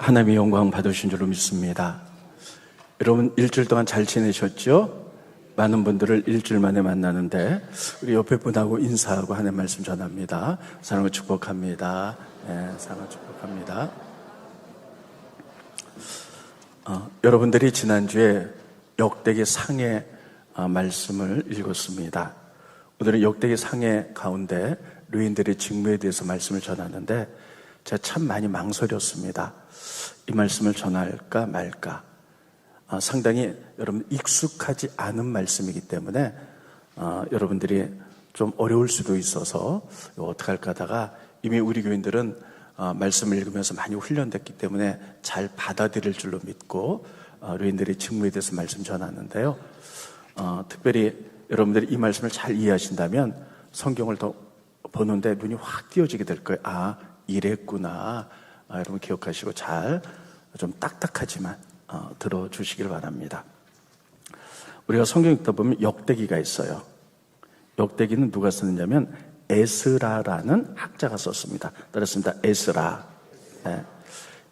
하나님의 영광 받으신 줄로 믿습니다. 여러분 일주일 동안 잘 지내셨죠? 많은 분들을 일주일 만에 만나는데 우리 옆에 분하고 인사하고 하나님 말씀 전합니다. 사랑을 축복합니다. 사랑을 축복합니다. 여러분들이 지난주에 역대기 상의 말씀을 읽었습니다. 오늘은 역대기 상의 가운데 류인들의 직무에 대해서 말씀을 전하는데 제가 참 많이 망설였습니다. 이 말씀을 전할까 말까. 상당히 여러분 익숙하지 않은 말씀이기 때문에 여러분들이 좀 어려울 수도 있어서 어떻게 할까 하다가 이미 우리 교인들은 말씀을 읽으면서 많이 훈련됐기 때문에 잘 받아들일 줄로 믿고 류인들의 직무에 대해서 말씀 전하는데요. 특별히 여러분들이 이 말씀을 잘 이해하신다면 성경을 더 보는데 눈이 확 띄어지게 될 거예요. 이랬구나. 여러분 기억하시고 잘 좀 딱딱하지만 들어주시길 바랍니다. 우리가 성경 읽다 보면 역대기가 있어요. 역대기는 누가 썼느냐면 에스라라는 학자가 썼습니다. 따랐습니다. 에스라.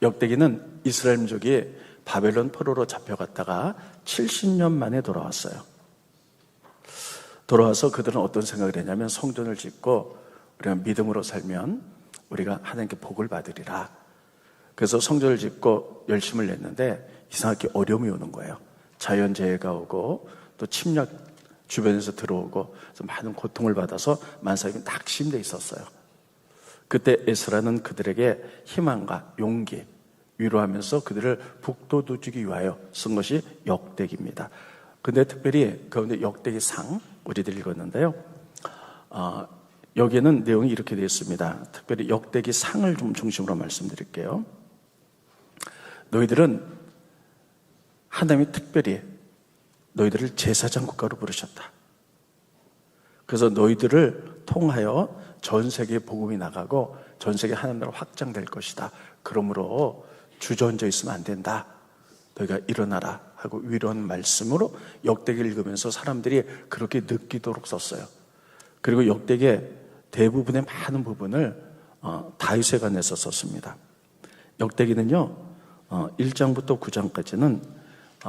역대기는 이스라엘 민족이 바벨론 포로로 잡혀갔다가 70년 만에 돌아왔어요. 돌아와서 그들은 어떤 생각을 했냐면 성전을 짓고 우리가 믿음으로 살면 우리가 하나님께 복을 받으리라. 그래서 성전을 짓고 열심을 냈는데 이상하게 어려움이 오는 거예요. 자연재해가 오고 또 침략 주변에서 들어오고 그래서 많은 고통을 받아서 만사님이 낙심돼 있었어요. 그때 에스라는 그들에게 희망과 용기, 위로하면서 그들을 북돋워주기 위하여 쓴 것이 역대기입니다. 근데 특별히 가운데 역대기 상 우리들 읽었는데요. 여기에는 내용이 이렇게 되어 있습니다. 특별히 역대기 상을 좀 중심으로 말씀드릴게요. 너희들은 하나님이 특별히 너희들을 제사장 국가로 부르셨다. 그래서 너희들을 통하여 전 세계에 복음이 나가고 전 세계 하나님 나라가 확장될 것이다. 그러므로 주저앉아 있으면 안 된다. 너희가 일어나라 하고 위로하는 말씀으로 역대기를 읽으면서 사람들이 그렇게 느끼도록 썼어요. 그리고 역대기의 대부분의 많은 부분을 다윗에 관해서 썼습니다. 역대기는요 1장부터 9장까지는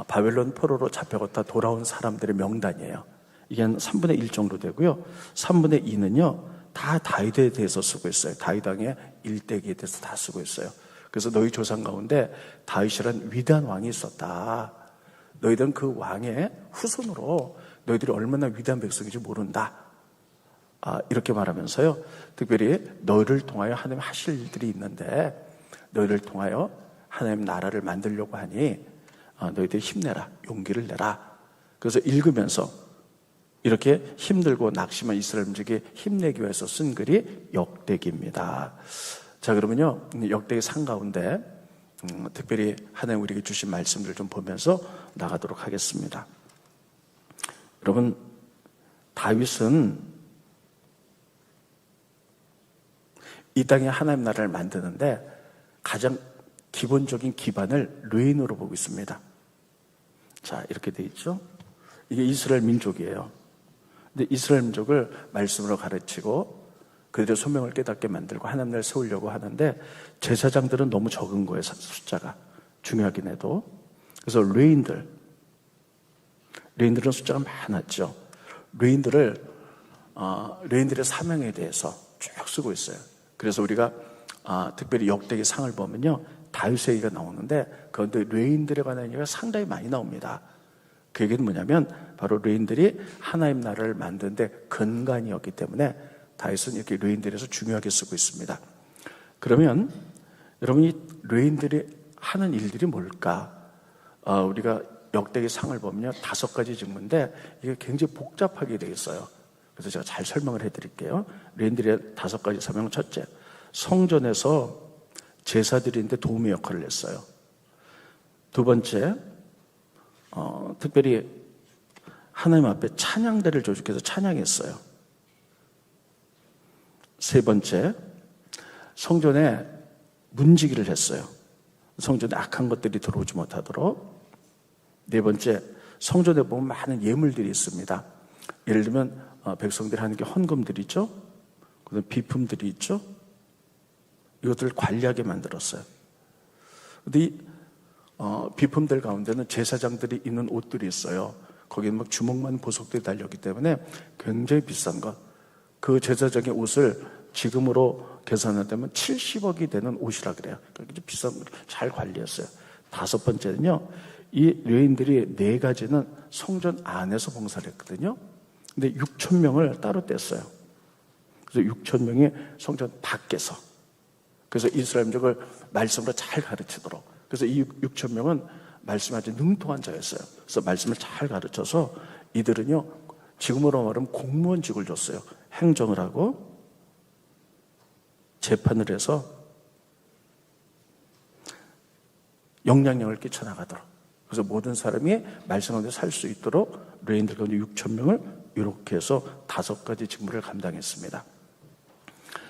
바벨론 포로로 잡혀갔다 돌아온 사람들의 명단이에요. 이게 한 3분의 1 정도 되고요. 3분의 2는요 다 다윗에 대해서 쓰고 있어요. 다윗 왕의 일대기에 대해서 다 쓰고 있어요. 그래서 너희 조상 가운데 다윗이란 위대한 왕이 있었다. 너희들은 그 왕의 후손으로 너희들이 얼마나 위대한 백성인지 모른다. 이렇게 말하면서요. 특별히 너희를 통하여 하나님 하실 일들이 있는데 너희를 통하여 하나님 나라를 만들려고 하니 너희들이 힘내라. 용기를 내라. 그래서 읽으면서 이렇게 힘들고 낙심한 이스라엘 민족이 힘내기 위해서 쓴 글이 역대기입니다. 자, 그러면요 역대기 상 가운데 특별히 하나님 우리에게 주신 말씀들을 좀 보면서 나가도록 하겠습니다. 여러분 다윗은 이 땅에 하나님 나라를 만드는데 가장 기본적인 기반을 르인으로 보고 있습니다. 자, 이렇게 돼 있죠. 이게 이스라엘 민족이에요. 근데 이스라엘 민족을 말씀으로 가르치고 그들의 소명을 깨닫게 만들고 하나님 나라를 세우려고 하는데 제사장들은 너무 적은 거예요. 숫자가 중요하긴 해도. 그래서 르인들은 숫자가 많았죠. 르인들의 사명에 대해서 쭉 쓰고 있어요. 그래서 우리가 특별히 역대기 상을 보면요 다윗의 얘기가 나오는데 그런데 르인들에 관한 얘기가 상당히 많이 나옵니다. 그 얘기는 뭐냐면 바로 르인들이 하나님 나라를 만드는데 근간이었기 때문에 다윗은 이렇게 르인들에서 중요하게 쓰고 있습니다. 그러면 여러분이 르인들이 하는 일들이 뭘까? 우리가 역대기 상을 보면요 5가지 직무인데 이게 굉장히 복잡하게 되어 있어요. 그래서 제가 잘 설명을 해드릴게요. 르인들의 5가지 사명은 첫째, 성전에서 제사드리는데 도움의 역할을 했어요. 두 번째, 특별히 하나님 앞에 찬양대를 조직해서 찬양했어요. 세 번째, 성전에 문지기를 했어요. 성전에 악한 것들이 들어오지 못하도록. 네 번째, 성전에 보면 많은 예물들이 있습니다. 예를 들면 백성들이 하는 게 헌금들이 있죠. 그다음에 비품들이 있죠. 이것들을 관리하게 만들었어요. 근데 이 비품들 가운데는 제사장들이 입는 옷들이 있어요. 거기는 막 주먹만 보석들이 달렸기 때문에 굉장히 비싼 것. 그 제사장의 옷을 지금으로 계산하면 70억이 되는 옷이라 그래요. 그렇게 비싼 걸 잘 관리했어요. 다섯 번째는요, 이 레위인들이 네 가지는 성전 안에서 봉사를 했거든요. 근데 6천 명을 따로 뗐어요. 그래서 6천 명이 성전 밖에서, 그래서 이스라엘민족을 말씀으로 잘 가르치도록. 그래서 이 6천 명은 말씀에 아주 능통한 자였어요. 그래서 말씀을 잘 가르쳐서 이들은요, 지금으로 말하면 공무원직을 줬어요. 행정을 하고 재판을 해서 영향력을 끼쳐나가도록. 그래서 모든 사람이 말씀 가운데 살 수 있도록 레위인들 가운데 6천 명을 이렇게 해서 다섯 가지 직무를 감당했습니다.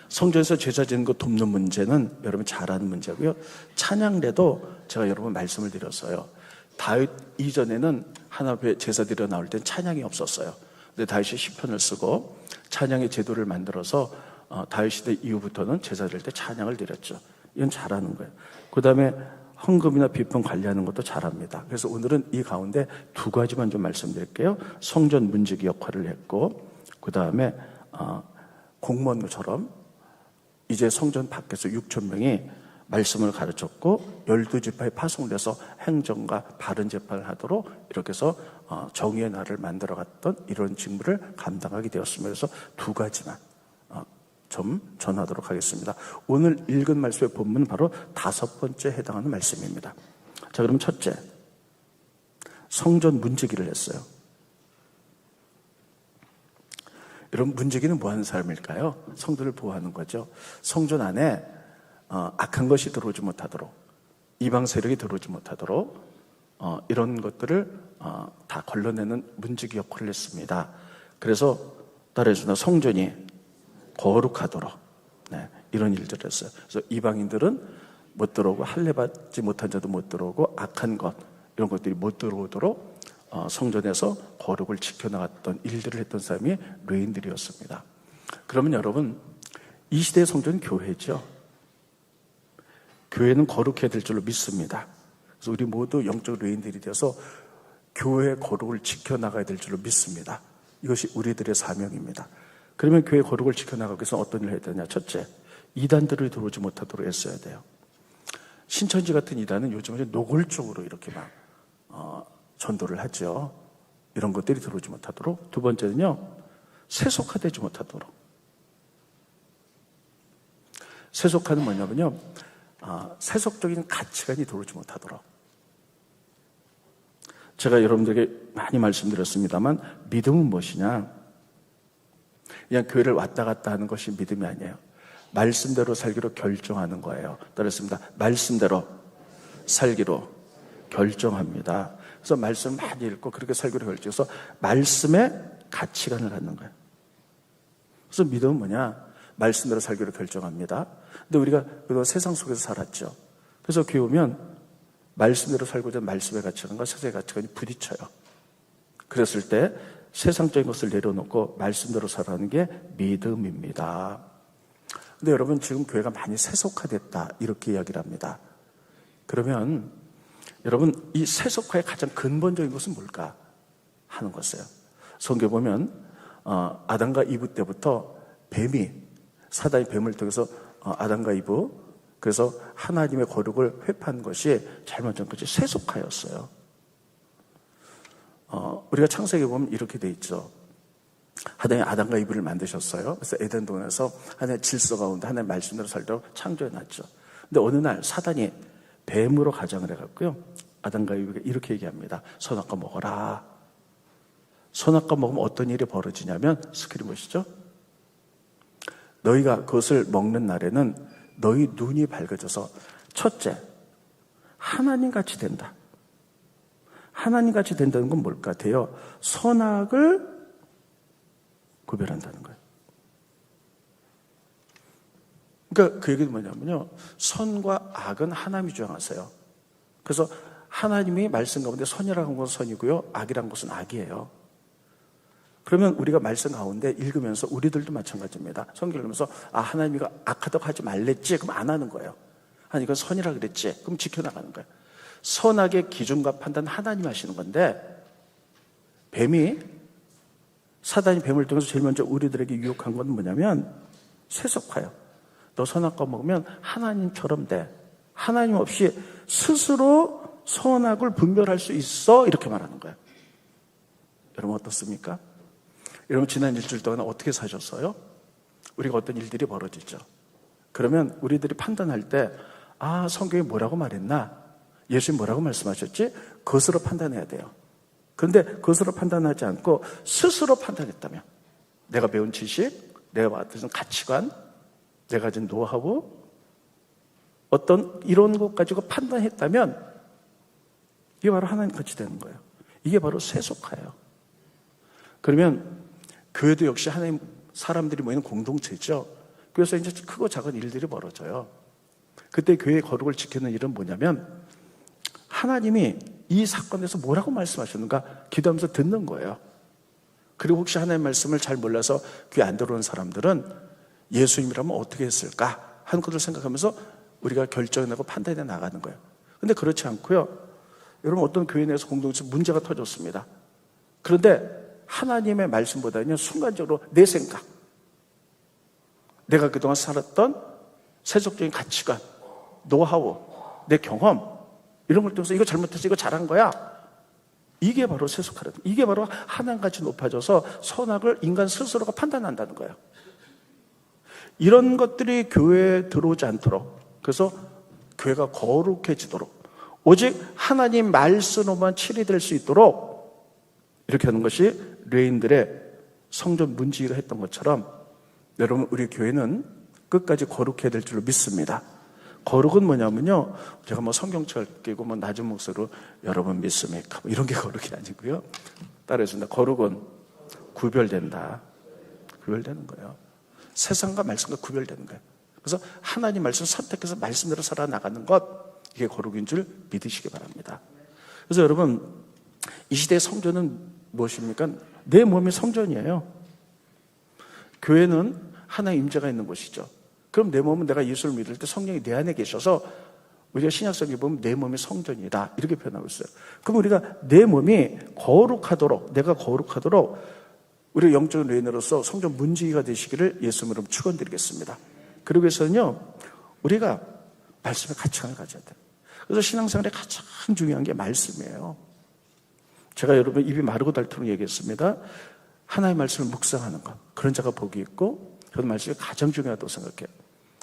성전에서 제사 지는 거 돕는 문제는 여러분 잘 아는 문제고요. 찬양대도 제가 여러분 말씀을 드렸어요. 다윗 이전에는 하나님 앞에 제사 드려 나올 땐 찬양이 없었어요. 근데 다윗이 시편을 쓰고 찬양의 제도를 만들어서 다윗 시대 이후부터는 제사 드릴 때 찬양을 드렸죠. 이건 잘하는 거예요. 그 다음에 헌금이나 비품 관리하는 것도 잘합니다. 그래서 오늘은 이 가운데 두 가지만 좀 말씀드릴게요. 성전 문지기 역할을 했고, 그 다음에 공무원처럼 이제 성전 밖에서 6천 명이 말씀을 가르쳤고 12지파에 파송돼서 행정과 바른 재판을 하도록 이렇게 해서 정의의 날을 만들어갔던 이런 직무를 감당하게 되었습니다. 그래서 두 가지만 좀 전하도록 하겠습니다. 오늘 읽은 말씀의 본문은 바로 다섯 번째 해당하는 말씀입니다. 자, 그럼 첫째, 성전 문지기를 했어요. 여러분, 문지기는 뭐 하는 사람일까요? 성도를 보호하는 거죠. 성전 안에 악한 것이 들어오지 못하도록, 이방 세력이 들어오지 못하도록 이런 것들을 다 걸러내는 문지기 역할을 했습니다. 그래서 따라해주나 성전이 거룩하도록, 네, 이런 일들을 했어요. 그래서 이방인들은 못 들어오고, 할례 받지 못한 자도 못 들어오고, 악한 것 이런 것들이 못 들어오도록 성전에서 거룩을 지켜나갔던 일들을 했던 사람이 레위인들이었습니다. 그러면 여러분, 이 시대의 성전은 교회죠. 교회는 거룩해야 될 줄로 믿습니다. 그래서 우리 모두 영적 레위인들이 되어서 교회의 거룩을 지켜나가야 될 줄로 믿습니다. 이것이 우리들의 사명입니다. 그러면 교회 거룩을 지켜나가기 위해서 어떤 일을 해야 되냐? 첫째, 이단들을 들어오지 못하도록 애써야 돼요. 신천지 같은 이단은 요즘은 노골적으로 이렇게 막 전도를 하죠. 이런 것들이 들어오지 못하도록. 두 번째는요, 세속화되지 못하도록. 세속화는 뭐냐면요, 세속적인 가치관이 들어오지 못하도록. 제가 여러분들에게 많이 말씀드렸습니다만, 믿음은 무엇이냐? 그냥 교회를 왔다 갔다 하는 것이 믿음이 아니에요. 말씀대로 살기로 결정하는 거예요. 따랐습니다. 말씀대로 살기로 결정합니다. 그래서 말씀 많이 읽고 그렇게 살기로 결정해서 말씀의 가치관을 갖는 거예요. 그래서 믿음은 뭐냐? 말씀대로 살기로 결정합니다. 근데 우리가 그동안 세상 속에서 살았죠. 그래서 교회 오면 말씀대로 살고자 하는 말씀의 가치관과 세상의 가치관이 부딪혀요. 그랬을 때 세상적인 것을 내려놓고 말씀대로 살아가는 게 믿음입니다. 근데 여러분, 지금 교회가 많이 세속화됐다 이렇게 이야기를 합니다. 그러면 여러분, 이 세속화의 가장 근본적인 것은 뭘까 하는 것이에요. 성경 보면 아담과 이브 때부터 사단이 뱀을 통해서 아담과 이브, 그래서 하나님의 거룩을 회파한 것이 잘못된 것이 세속화였어요. 우리가 창세기에 보면 이렇게 돼 있죠. 하나님이 아담과 이브를 만드셨어요. 그래서 에덴 동산에서 하나님의 질서 가운데 하나님의 말씀대로 살도록 창조해 놨죠. 근데 어느 날 사단이 뱀으로 가장을 해갖고요, 아담과 이브가 이렇게 얘기합니다. 선악과 먹어라. 선악과 먹으면 어떤 일이 벌어지냐면, 스크린 보시죠. 너희가 그것을 먹는 날에는 너희 눈이 밝아져서 첫째, 하나님같이 된다. 하나님같이 된다는 건 뭘 같아요? 선악을 구별한다는 거예요. 그러니까 그 얘기는 뭐냐면요, 선과 악은 하나님이 주장하세요. 그래서 하나님이 말씀 가운데 선이라는 것은 선이고요, 악이라는 것은 악이에요. 그러면 우리가 말씀 가운데 읽으면서 우리들도 마찬가지입니다. 성경을 읽으면서 하나님이 악하다고 하지 말랬지, 그럼 안 하는 거예요. 아니 이건 선이라 그랬지. 그럼 지켜나가는 거야. 선악의 기준과 판단 하나님 하시는 건데, 사단이 뱀을 통해서 제일 먼저 우리들에게 유혹한 건 뭐냐면 세속화요. 너 선악과 먹으면 하나님처럼 돼. 하나님 없이 스스로 선악을 분별할 수 있어. 이렇게 말하는 거예요. 여러분 어떻습니까? 여러분 지난 일주일 동안 어떻게 사셨어요? 우리가 어떤 일들이 벌어지죠. 그러면 우리들이 판단할 때 성경이 뭐라고 말했나? 예수님 뭐라고 말씀하셨지? 그것으로 판단해야 돼요. 그런데 그것으로 판단하지 않고 스스로 판단했다면, 내가 배운 지식, 내가 받은 가치관, 내가 가진 노하우, 어떤 이런 것 가지고 판단했다면 이게 바로 하나님 같이 되는 거예요. 이게 바로 세속화예요. 그러면 교회도 역시 하나님 사람들이 모이는 공동체죠. 그래서 이제 크고 작은 일들이 벌어져요. 그때 교회의 거룩을 지키는 일은 뭐냐면, 하나님이 이 사건에서 뭐라고 말씀하셨는가 기도하면서 듣는 거예요. 그리고 혹시 하나님의 말씀을 잘 몰라서 귀에 안 들어오는 사람들은 예수님이라면 어떻게 했을까 하는 것을 생각하면서 우리가 결정해내고 판단해 나가는 거예요. 근데 그렇지 않고요. 여러분 어떤 교회 내에서 공동체 문제가 터졌습니다. 그런데 하나님의 말씀보다는 순간적으로 내 생각, 내가 그동안 살았던 세속적인 가치관, 노하우, 내 경험, 이런 걸 통해서 이거 잘못해서 이거 잘한 거야. 이게 바로 세속화라는 거예요. 이게 바로 하나님같이 높아져서 선악을 인간 스스로가 판단한다는 거예요. 이런 것들이 교회에 들어오지 않도록, 그래서 교회가 거룩해지도록, 오직 하나님 말씀으로만 치리될 수 있도록 이렇게 하는 것이 레인들의 성전 문지기가 했던 것처럼, 여러분 우리 교회는 끝까지 거룩해야 될 줄로 믿습니다. 거룩은 뭐냐면요, 제가 성경책 끼고 낮은 목소리로 여러분 믿습니까? 이런 게 거룩이 아니고요. 따라해준다. 거룩은 구별된다. 구별되는 거예요. 세상과 말씀과 구별되는 거예요. 그래서 하나님 말씀 선택해서 말씀대로 살아나가는 것, 이게 거룩인 줄 믿으시기 바랍니다. 그래서 여러분, 이 시대의 성전은 무엇입니까? 내 몸이 성전이에요. 교회는 하나의 임재가 있는 곳이죠. 그럼 내 몸은 내가 예수를 믿을 때 성령이 내 안에 계셔서, 우리가 신약성에 보면 내 몸이 성전이다 이렇게 표현하고 있어요. 그럼 우리가 내 몸이 거룩하도록, 내가 거룩하도록 우리 영적인 레인으로서 성전 문지기가 되시기를 예수님으로 축원드리겠습니다. 그러기 위해서는요, 우리가 말씀의 가치관을 가져야 돼요. 그래서 신앙생활에 가장 중요한 게 말씀이에요. 제가 여러분 입이 마르고 닳도록 얘기했습니다. 하나님의 말씀을 묵상하는 것, 그런 자가 복이 있고, 저는 말씀이 가장 중요하다고 생각해요.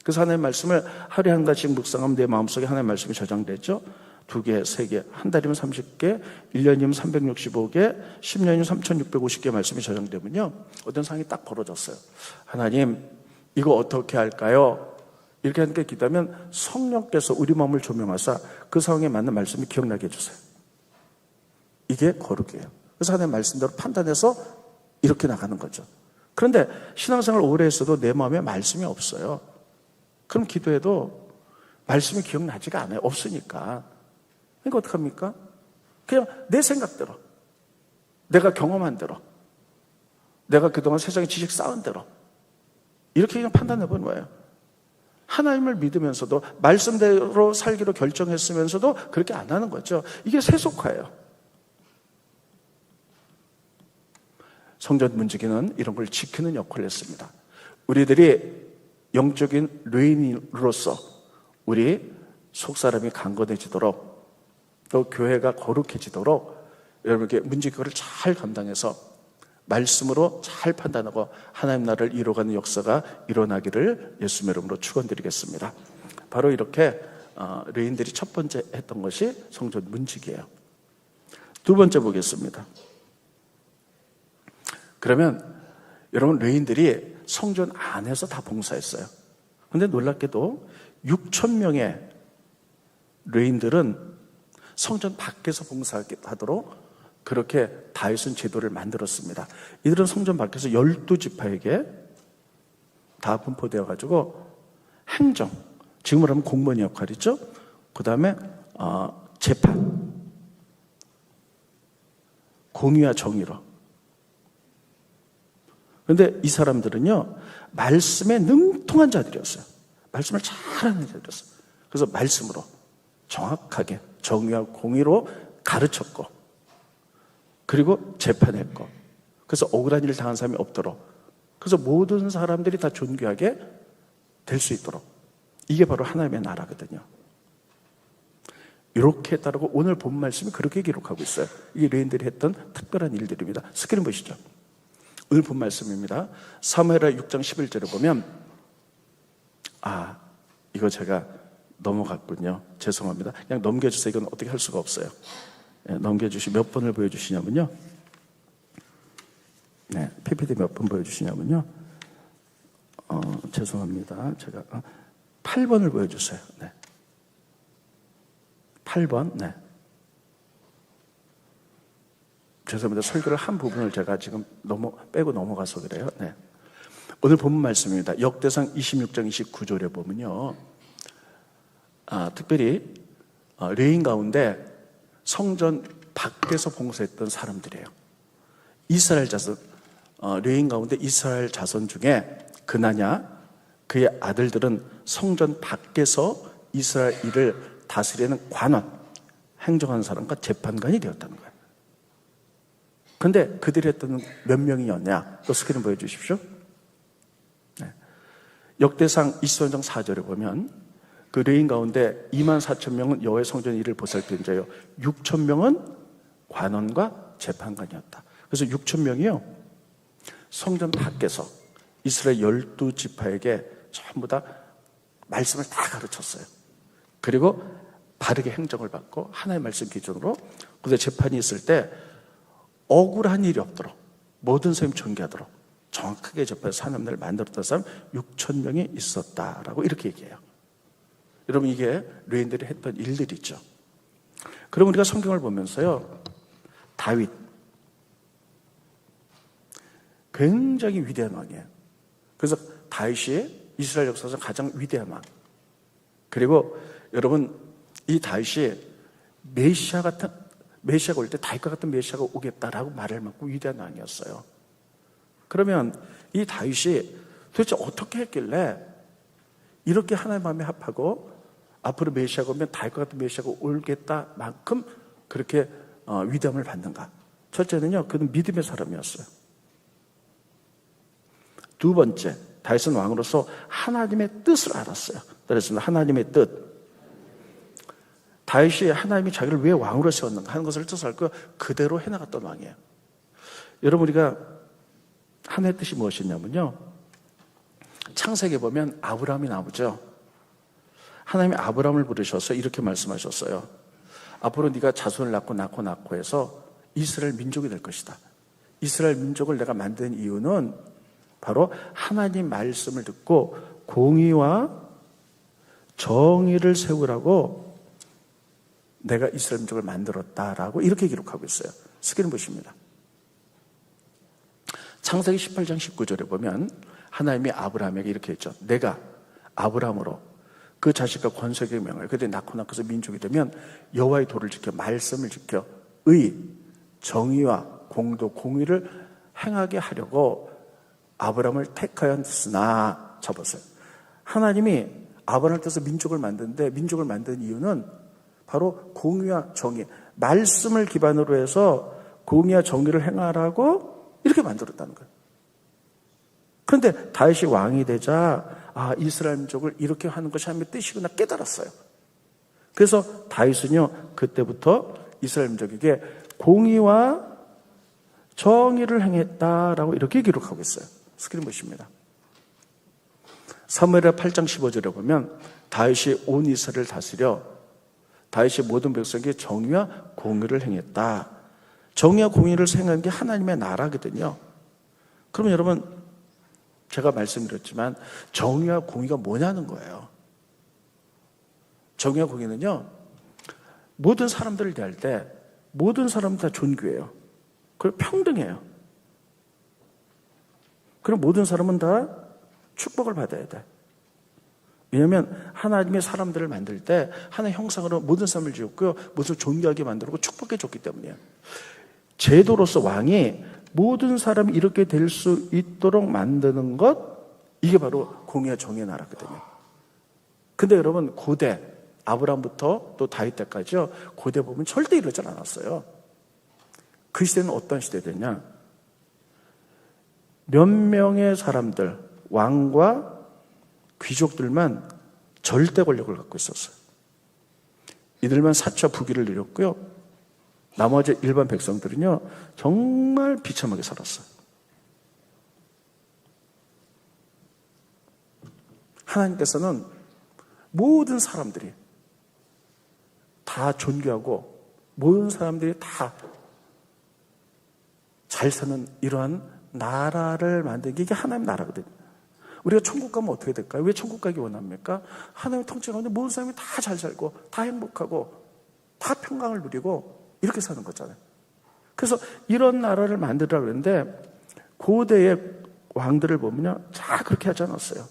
그래서 하나님의 말씀을 하루에 한 가지씩 묵상하면 내 마음속에 하나님의 말씀이 저장되죠. 2개, 3개, 한 달이면 30개, 1년이면 365개, 10년이면 3650개 말씀이 저장되면요, 어떤 상황이 딱 벌어졌어요. 하나님, 이거 어떻게 할까요? 이렇게 하니까 기도하면 성령께서 우리 마음을 조명하사 그 상황에 맞는 말씀이 기억나게 해주세요. 이게 거룩이에요. 그래서 하나님의 말씀대로 판단해서 이렇게 나가는 거죠. 그런데 신앙생활 오래 했어도 내 마음에 말씀이 없어요. 그럼 기도해도 말씀이 기억나지가 않아요. 없으니까. 그러니까 어떡합니까? 그냥 내 생각대로, 내가 경험한 대로, 내가 그동안 세상에 지식 쌓은 대로 이렇게 그냥 판단해보는 거예요. 하나님을 믿으면서도 말씀대로 살기로 결정했으면서도 그렇게 안 하는 거죠. 이게 세속화예요. 성전 문지기는 이런 걸 지키는 역할을 했습니다. 우리들이 영적인 레인으로서 우리 속사람이 강건해지도록, 또 교회가 거룩해지도록 여러분께 문지기를 잘 감당해서 말씀으로 잘 판단하고 하나님 나라를 이루어가는 역사가 일어나기를 예수님의 이름으로 축원드리겠습니다. 바로 이렇게 레인들이 첫 번째 했던 것이 성전 문지기예요. 두 번째 보겠습니다. 그러면 여러분, 레인들이 성전 안에서 다 봉사했어요. 그런데 놀랍게도 6,000명의 레인들은 성전 밖에서 봉사하도록 그렇게 다윗은 제도를 만들었습니다. 이들은 성전 밖에서 12지파에게 다 분포되어 가지고 행정, 지금으로 하면 공무원 역할이죠. 그 다음에 재판, 공의와 정의로. 그런데 이 사람들은요, 말씀에 능통한 자들이었어요. 말씀을 잘하는 자들이었어요. 그래서 말씀으로 정확하게 정의와 공의로 가르쳤고, 그리고 재판했고, 그래서 억울한 일을 당한 사람이 없도록, 그래서 모든 사람들이 다 존귀하게 될 수 있도록, 이게 바로 하나님의 나라거든요. 이렇게 했다라고 오늘 본 말씀이 그렇게 기록하고 있어요. 이게 레인들이 했던 특별한 일들입니다. 스크린 보시죠. 오늘 본 말씀입니다. 사무엘하 6장 11절에 보면, 이거 제가 넘어갔군요. 죄송합니다. 그냥 넘겨주세요. 이건 어떻게 할 수가 없어요. 넘겨주시, 몇 번을 보여주시냐면요. PPT 몇 번 보여주시냐면요. 죄송합니다. 제가 8번을 보여주세요. 8번. 죄송합니다. 설교를 한 부분을 제가 지금 빼고 넘어가서 그래요. 오늘 본 말씀입니다. 역대상 26장 29절에 보면요. 특별히 레인 가운데 성전 밖에서 봉사했던 사람들이에요. 이스라엘 자손, 레인 가운데 이스라엘 자손 중에 그나냐, 그의 아들들은 성전 밖에서 이스라엘 일을 다스리는 관원, 행정하는 사람과 재판관이 되었다는 거예요. 그런데 그들이 했던 몇 명이었냐? 또 스크린 보여주십시오. 역대상 23장 4절에 보면 그 레인 가운데 24,000명은 여호와의 성전 일을 보살피는 자요, 6,000명은 관원과 재판관이었다. 그래서 6,000명이요 성전 밖에서 이스라엘 12지파에게 전부 다 말씀을 다 가르쳤어요. 그리고 바르게 행정을 받고 하나의 말씀 기준으로, 그래서 재판이 있을 때 억울한 일이 없도록 모든 사람이 존귀하도록 정확하게 접해서 하나님을 만들었던 사람 6,000명이 있었다라고 이렇게 얘기해요. 여러분, 이게 레인들이 했던 일들이죠. 그럼 우리가 성경을 보면서요, 다윗 굉장히 위대한 왕이에요. 그래서 다윗이 이스라엘 역사에서 가장 위대한 왕. 그리고 여러분, 이 다윗이 메시아가 올 때 다윗과 같은 메시아가 오겠다라고 말을 맞고 위대한 왕이었어요. 그러면 이 다윗이 도대체 어떻게 했길래 이렇게 하나님 마음에 합하고 앞으로 메시아가 오면 다윗과 같은 메시아가 오겠다만큼 그렇게 위대함을 받는가? 첫째는요, 그는 믿음의 사람이었어요. 두 번째, 다윗은 왕으로서 하나님의 뜻을 알았어요. 그래서 하나님의 뜻. 다윗이 하나님이 자기를 왜 왕으로 세웠는가 하는 것을 뜻을 알고 그대로 해나갔던 왕이에요. 여러분, 우리가 하나님의 뜻이 무엇이냐면요, 창세기에 보면 아브라함이 나오죠. 하나님이 아브라함을 부르셔서 이렇게 말씀하셨어요. 앞으로 네가 자손을 낳고 해서 이스라엘 민족이 될 것이다. 이스라엘 민족을 내가 만든 이유는 바로 하나님 말씀을 듣고 공의와 정의를 세우라고 내가 이스라엘 민족을 만들었다라고 이렇게 기록하고 있어요. 스크린 보십니다. 창세기 18장 19절에 보면 하나님이 아브라함에게 이렇게 했죠. 내가 아브라함으로 그 자식과 권세에게 명하여 그들이 낳고서 민족이 되면 여호와의 도를 지켜 말씀을 지켜 의, 정의와 공도, 공의를 행하게 하려고 아브라함을 택하였으나, 잡았어요. 하나님이 아브라함을 통해서 민족을 만드는데, 민족을 만든 이유는 바로 공의와 정의, 말씀을 기반으로 해서 공의와 정의를 행하라고 이렇게 만들었다는 거예요. 그런데 다윗이 왕이 되자 이스라엘 민족을 이렇게 하는 것이 하나님의 뜻이구나 깨달았어요. 그래서 다윗은요, 그때부터 이스라엘 민족에게 공의와 정의를 행했다라고 이렇게 기록하고 있어요. 스크린 보십니다. 사무엘하 8장 15절에 보면 다윗이 온 이스라엘을 다스려 다윗이 모든 백성에게 정의와 공의를 행했다. 정의와 공의를 행한 게 하나님의 나라거든요. 그러면 여러분, 제가 말씀드렸지만 정의와 공의가 뭐냐는 거예요. 정의와 공의는요, 모든 사람들을 대할 때 모든 사람 다 존귀해요. 그리고 평등해요. 그럼 모든 사람은 다 축복을 받아야 돼. 왜냐하면 하나님의 사람들을 만들 때 하나의 형상으로 모든 사람을 지었고요, 모두 존귀하게 만들고 축복해 줬기 때문이에요. 제도로서 왕이 모든 사람이 이렇게 될 수 있도록 만드는 것, 이게 바로 공의와 정의의 나라거든요. 근데 여러분, 고대 아브라함부터 또 다윗 때까지요, 고대 보면 절대 이러지 않았어요. 그 시대는 어떤 시대였냐? 몇 명의 사람들, 왕과 귀족들만 절대 권력을 갖고 있었어요. 이들만 사차 부귀를 누렸고요. 나머지 일반 백성들은요, 정말 비참하게 살았어요. 하나님께서는 모든 사람들이 다 존귀하고 모든 사람들이 다 잘 사는 이러한 나라를 만든 게 이게 하나님의 나라거든요. 우리가 천국 가면 어떻게 될까요? 왜 천국 가기 원합니까? 하나님의 통치 가운데 모든 사람이 다 잘 살고 다 행복하고 다 평강을 누리고 이렇게 사는 거잖아요. 그래서 이런 나라를 만들으라고 그랬는데 고대의 왕들을 보면요, 다 그렇게 하지 않았어요.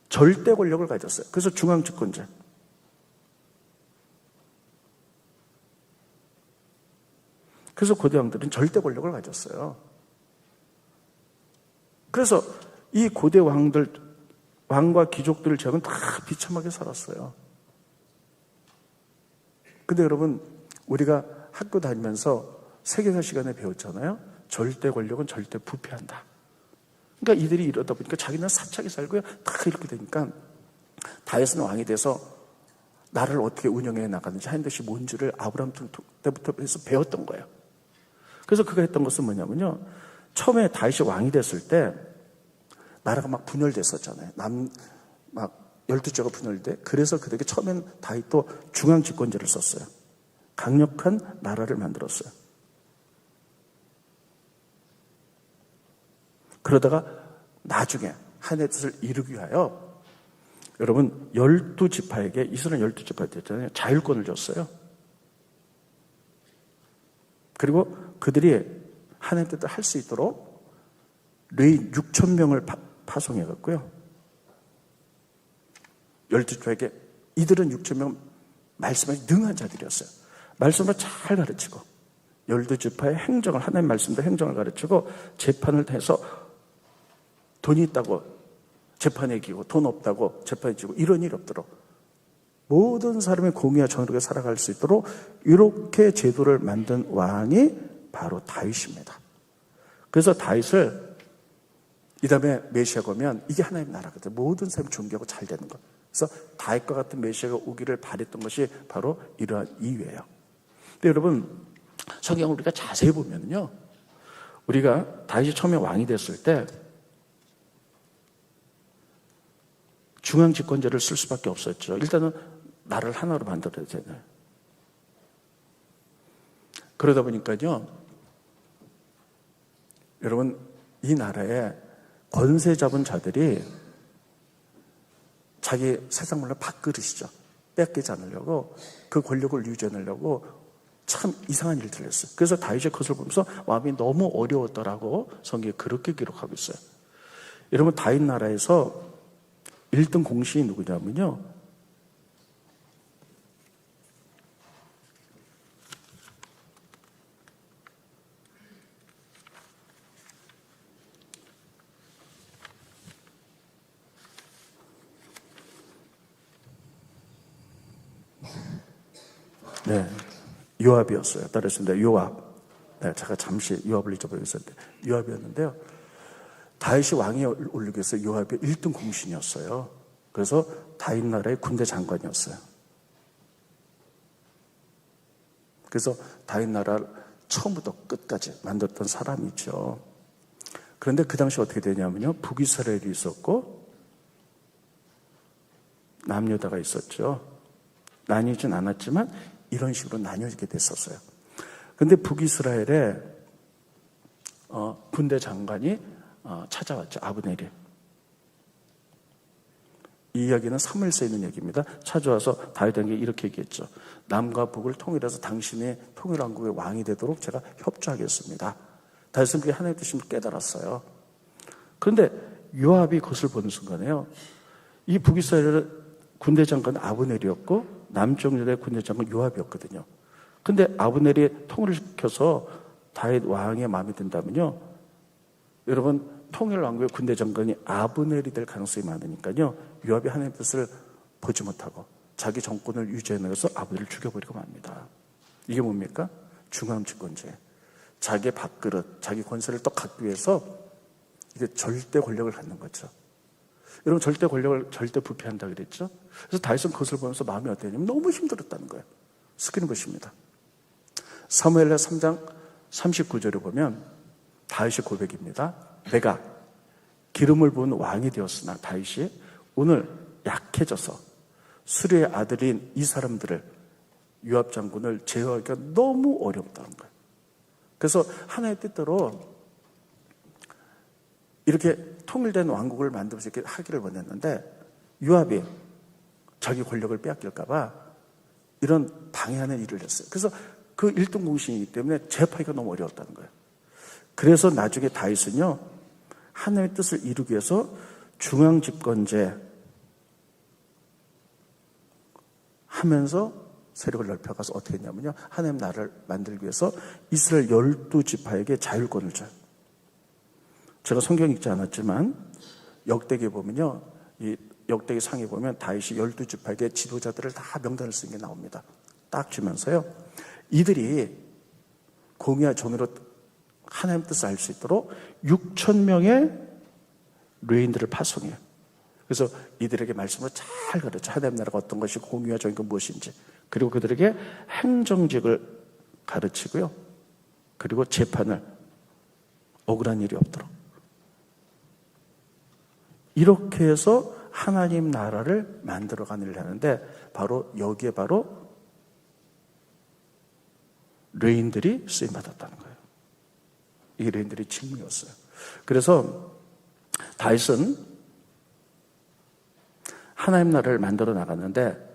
절대 권력을 가졌어요. 그래서 중앙집권제. 그래서 고대 왕들은 절대 권력을 가졌어요. 그래서 이 고대 왕들, 왕과 귀족들을 제외하고는 다 비참하게 살았어요. 근데 여러분, 우리가 학교 다니면서 세계사 시간에 배웠잖아요. 절대 권력은 절대 부패한다. 그러니까 이들이 이러다 보니까 자기는 사차게 살고요, 다 이렇게 되니까 다윗은 왕이 돼서 나라를 어떻게 운영해 나가는지 하는 것이 뭔지를 아브라함 때부터 해서 배웠던 거예요. 그래서 그가 했던 것은 뭐냐면요, 처음에 다윗이 왕이 됐을 때 나라가 막 분열됐었잖아요. 막 12조가 분열돼. 그래서 그들에게 처음엔 다윗도 중앙 집권제를 썼어요. 강력한 나라를 만들었어요. 그러다가 나중에 하나님의 뜻을 이루기 위하여 여러분 12지파에게, 이스라엘 12지파 됐잖아요, 자율권을 줬어요. 그리고 그들이 하나님의 뜻을 할 수 있도록 레위 6,000명을 파송해갔고요. 12지파에게 이들은 6,000명 말씀에 능한 자들이었어요. 말씀을 잘 가르치고 12지파의 행정을, 하나님 말씀대로 행정을 가르치고 재판을 해서 돈이 있다고 재판에 이기고 돈 없다고 재판에 지고 이런 일이 없도록 모든 사람이 공의와 정의롭게 살아갈 수 있도록 이렇게 제도를 만든 왕이 바로 다윗입니다. 그래서 다윗을 이 다음에 메시아가 오면 이게 하나님의 나라거든요. 모든 사람이 존귀하고 잘 되는 것. 그래서 다윗과 같은 메시아가 오기를 바랬던 것이 바로 이러한 이유예요. 근데 여러분, 성경을 우리가 자세히 보면요, 우리가 다윗이 처음에 왕이 됐을 때 중앙 집권제를 쓸 수밖에 없었죠. 일단은 나라를 하나로 만들어야 되잖아요. 그러다 보니까요, 여러분, 이 나라에 권세 잡은 자들이 자기 세상 문화 밥그릇이죠. 뺏기지 않으려고, 그 권력을 유지하려고 참 이상한 일들을 했어요. 그래서 다윗의 그것을 보면서 마음이 너무 어려웠더라고 성경에 그렇게 기록하고 있어요. 여러분, 다윗 나라에서 1등 공신이 누구냐면요, 네, 요압이었어요. 따르셨는데 요압. 네, 제가 잠시 요압을 잊어버리고 있었는데 요압이었는데요. 다윗이 왕에 오르기 위해서 요압이 1등 공신이었어요. 그래서 다윗 나라의 군대 장관이었어요. 그래서 다윗 나라를 처음부터 끝까지 만들었던 사람이죠. 그런데 그 당시 어떻게 되냐면요, 북이스라엘이 있었고 남유다가 있었죠. 나뉘진 않았지만 이런 식으로 나뉘게 됐었어요. 그런데 북이스라엘에 군대 장관이 찾아왔죠. 아브넬이. 이 이야기는 사무엘서에 있는 얘기입니다. 찾아와서 다윗에게 이렇게 얘기했죠. 남과 북을 통일해서 당신이 통일왕국의 왕이 되도록 제가 협조하겠습니다. 다윗은 그게 하나님의 뜻임을 깨달았어요. 그런데 요압이 그것을 보는 순간에요, 이 북이스라엘의 군대 장관은 아브넬이었고 남쪽 유다의 군대 장관은 요압이었거든요. 근데 아브넬이 통일을 시켜서 다윗 왕의 마음에 든다면요, 여러분, 통일 왕국의 군대 장관이 아브넬이 될 가능성이 많으니까요, 요압이 하나님의 뜻을 보지 못하고 자기 정권을 유지하기 위해서 아버지를 죽여버리고 맙니다. 이게 뭡니까? 중앙집권제. 자기 밥그릇, 자기 권세를 또 갖기 위해서 이게 절대 권력을 갖는 거죠. 여러분, 절대 권력을 절대 부패한다 그랬죠? 그래서 다윗은 그것을 보면서 마음이 어땠냐면 너무 힘들었다는 거예요. 스크린 보십니다. 사무엘하 3장 39절에 보면 다윗의 고백입니다. 내가 기름을 부은 왕이 되었으나 다윗이 오늘 약해져서 수리의 아들인 이 사람들을, 요압 장군을 제어하기가 너무 어렵다는 거예요. 그래서 하나의 뜻대로 이렇게 통일된 왕국을 만들어서 이렇게 하기를 원했는데 요압이 자기 권력을 빼앗길까봐 이런 방해하는 일을 했어요. 그래서 그 일등공신이기 때문에 제어하기가 너무 어려웠다는 거예요. 그래서 나중에 다윗은요, 하나님의 뜻을 이루기 위해서 중앙집권제 하면서 세력을 넓혀가서 어떻게 했냐면요, 하나님 나라를 만들기 위해서 이스라엘 12지파에게 자율권을 줘요. 제가 성경 읽지 않았지만 역대기에 보면요, 이 역대기 상에 보면 다윗이 12지파에게 지도자들을 다 명단을 쓰는 게 나옵니다. 딱 주면서요, 이들이 공의와 정의로 하나님 뜻을 알 수 있도록 6,000명의 레인들을 파송해요. 그래서 이들에게 말씀을 잘 가르쳐, 하나님 나라가 어떤 것이 공의와 정의가 무엇인지, 그리고 그들에게 행정직을 가르치고요, 그리고 재판을, 억울한 일이 없도록, 이렇게 해서 하나님 나라를 만들어가는 일을 하는데, 바로 여기에 바로 레인들이 쓰임받았다는 거예요. 이 레인들이 직무였어요. 그래서 다윗은 하나님 나라를 만들어 나갔는데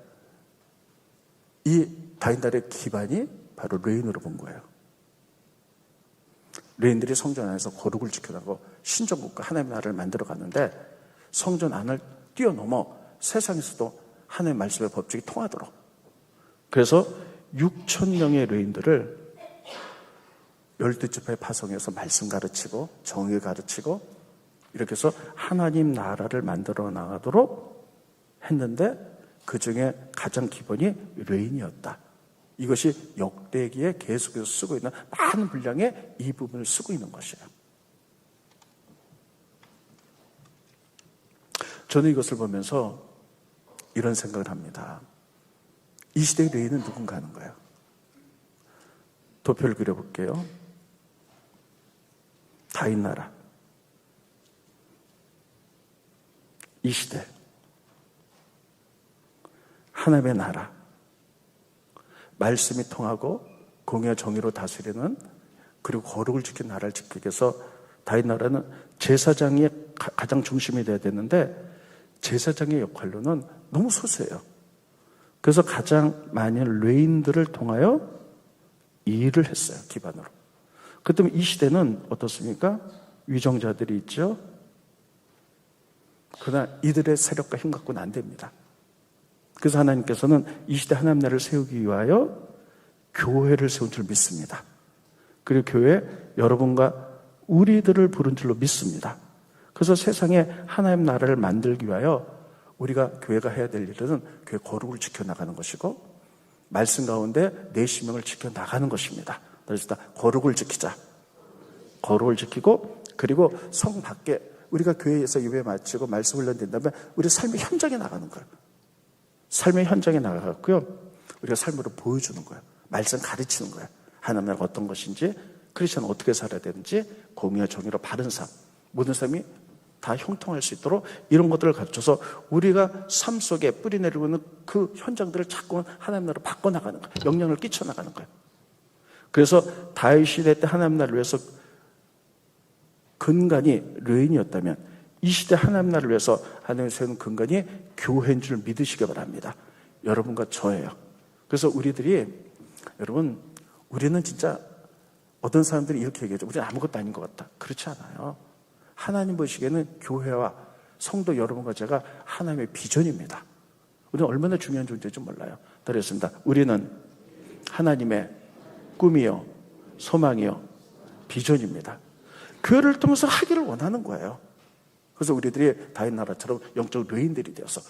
이 다윗 나라의 기반이 바로 레인으로 본 거예요. 레인들이 성전 안에서 거룩을 지켜나가고 신정국가 하나님 나라를 만들어 갔는데 성전 안을 뛰어넘어 세상에서도 하나님의 말씀의 법칙이 통하도록, 그래서 6,000명의 레인들을 12지파에 파송해서 말씀 가르치고 정의 가르치고 이렇게 해서 하나님 나라를 만들어 나가도록 했는데, 그 중에 가장 기본이 레인이었다. 이것이 역대기에 계속해서 쓰고 있는 많은 분량의 이 부분을 쓰고 있는 것이에요. 저는 이것을 보면서 이런 생각을 합니다. 이 시대의 레인은 누군가 하는 거예요. 도표를 그려볼게요. 다윗 나라, 이 시대, 하나님의 나라, 말씀이 통하고 공의와 정의로 다스리는, 그리고 거룩을 지킨 나라를 지키기 위해서 다윗 나라는 제사장이 가장 중심이 돼야 되는데 제사장의 역할로는 너무 소수예요. 그래서 가장 많은 레인들을 통하여 이 일을 했어요, 기반으로. 그 때문에 이 시대는 어떻습니까? 위정자들이 있죠. 그러나 이들의 세력과 힘 갖고는 안 됩니다. 그래서 하나님께서는 이 시대 하나님 나라를 세우기 위하여 교회를 세운 줄 믿습니다. 그리고 교회 여러분과 우리들을 부른 줄로 믿습니다. 그래서 세상에 하나님 나라를 만들기 위하여 우리가 교회가 해야 될 일은 교회 거룩을 지켜나가는 것이고 말씀 가운데 내使命을 지켜나가는 것입니다. 그래서 거룩을 지키자. 거룩을 지키고, 그리고 성 밖에 우리가 교회에서 예배 마치고 말씀 훈련된 다음에 우리 삶의 현장에 나가는 거예요. 삶의 현장에 나가고요, 우리가 삶으로 보여주는 거예요. 말씀 가르치는 거예요. 하나님 나라가 어떤 것인지, 크리스천은 어떻게 살아야 되는지, 공의와 정의로 바른 삶, 모든 삶이 다 형통할 수 있도록 이런 것들을 가르쳐서 우리가 삶 속에 뿌리내리고 있는 그 현장들을 자꾸 하나님 나라로 바꿔나가는 거예요. 영향을 끼쳐나가는 거예요. 그래서 다윗 시대 때 하나님 나라를 위해서 근간이 레인이었다면 이 시대 하나님 나라를 위해서 하나님이 세운 근간이 교회인 줄 믿으시기 바랍니다. 여러분과 저예요. 그래서 여러분, 우리는 진짜 어떤 사람들이 이렇게 얘기하죠. 우리는 아무것도 아닌 것 같다. 그렇지 않아요. 하나님 보시기에는 교회와 성도 여러분과 제가 하나님의 비전입니다. 우리는 얼마나 중요한 존재인지 몰라요. 따르겠습니다. 우리는 하나님의 꿈이요, 소망이요, 비전입니다. 교회를 통해서 하기를 원하는 거예요. 그래서 우리들이 다윗 나라처럼 영적 레인들이 되어서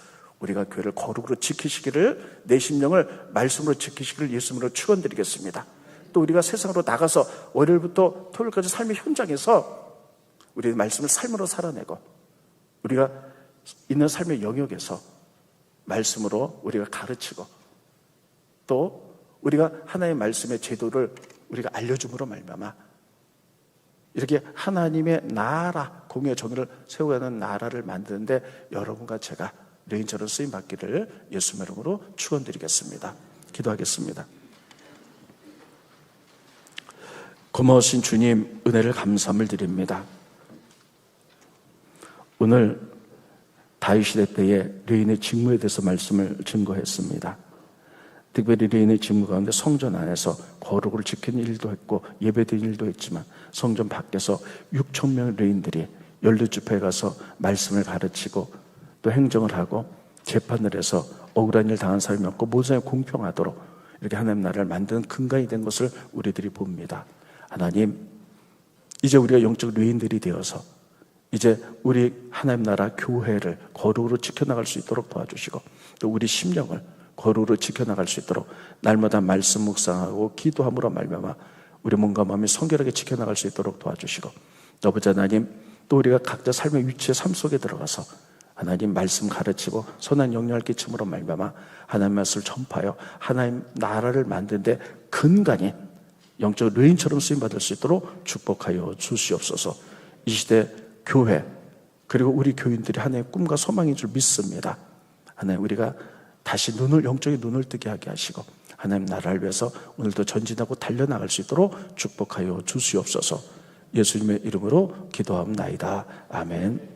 우리가 교회를 거룩으로 지키시기를, 내 심령을 말씀으로 지키시기를 예수님으로 축원드리겠습니다. 또 우리가 세상으로 나가서 월요일부터 토요일까지 삶의 현장에서 우리의 말씀을 삶으로 살아내고, 우리가 있는 삶의 영역에서 말씀으로 우리가 가르치고, 또 우리가 하나님의 말씀의 제도를 우리가 알려줌으로 말미암아 이렇게 하나님의 나라, 공의의 정의를 세워가는 나라를 만드는데 여러분과 제가 레인처럼 쓰임받기를 예수의 이름으로 축원드리겠습니다. 기도하겠습니다. 고마우신 주님, 은혜를 감사함을 드립니다. 오늘 다윗 시대 때에 레인의 직무에 대해서 말씀을 증거했습니다. 특별히 레인의 직무 가운데 성전 안에서 거룩을 지키는 일도 했고 예배드리는 일도 했지만, 성전 밖에서 6,000명의 레인들이 열두지파에 가서 말씀을 가르치고 또 행정을 하고 재판을 해서 억울한 일 당한 사람이 없고 모든 사람이 공평하도록 이렇게 하나님 나라를 만드는 근간이 된 것을 우리들이 봅니다. 하나님, 이제 우리가 영적 레인들이 되어서 이제 우리 하나님 나라 교회를 거룩으로 지켜나갈 수 있도록 도와주시고, 또 우리 심령을 거룩으로 지켜나갈 수 있도록 날마다 말씀 묵상하고 기도함으로 말미암아 우리 몸과 마음이 성결하게 지켜나갈 수 있도록 도와주시고, 또 아버지 하나님, 또 우리가 각자 삶의 위치의 삶 속에 들어가서 하나님 말씀 가르치고 선한 영향을 끼침으로 말미암아 하나님 말씀을 전파하여 하나님 나라를 만드는데 근간이 영적 레인처럼 쓰임받을 수 있도록 축복하여 주시옵소서. 이 시대 교회, 그리고 우리 교인들이 하나님의 꿈과 소망인 줄 믿습니다. 하나님, 우리가 다시 영적인 눈을 뜨게 하게 하시고 하나님 나라를 위해서 오늘도 전진하고 달려나갈 수 있도록 축복하여 주시옵소서. 예수님의 이름으로 기도하옵나이다. 아멘.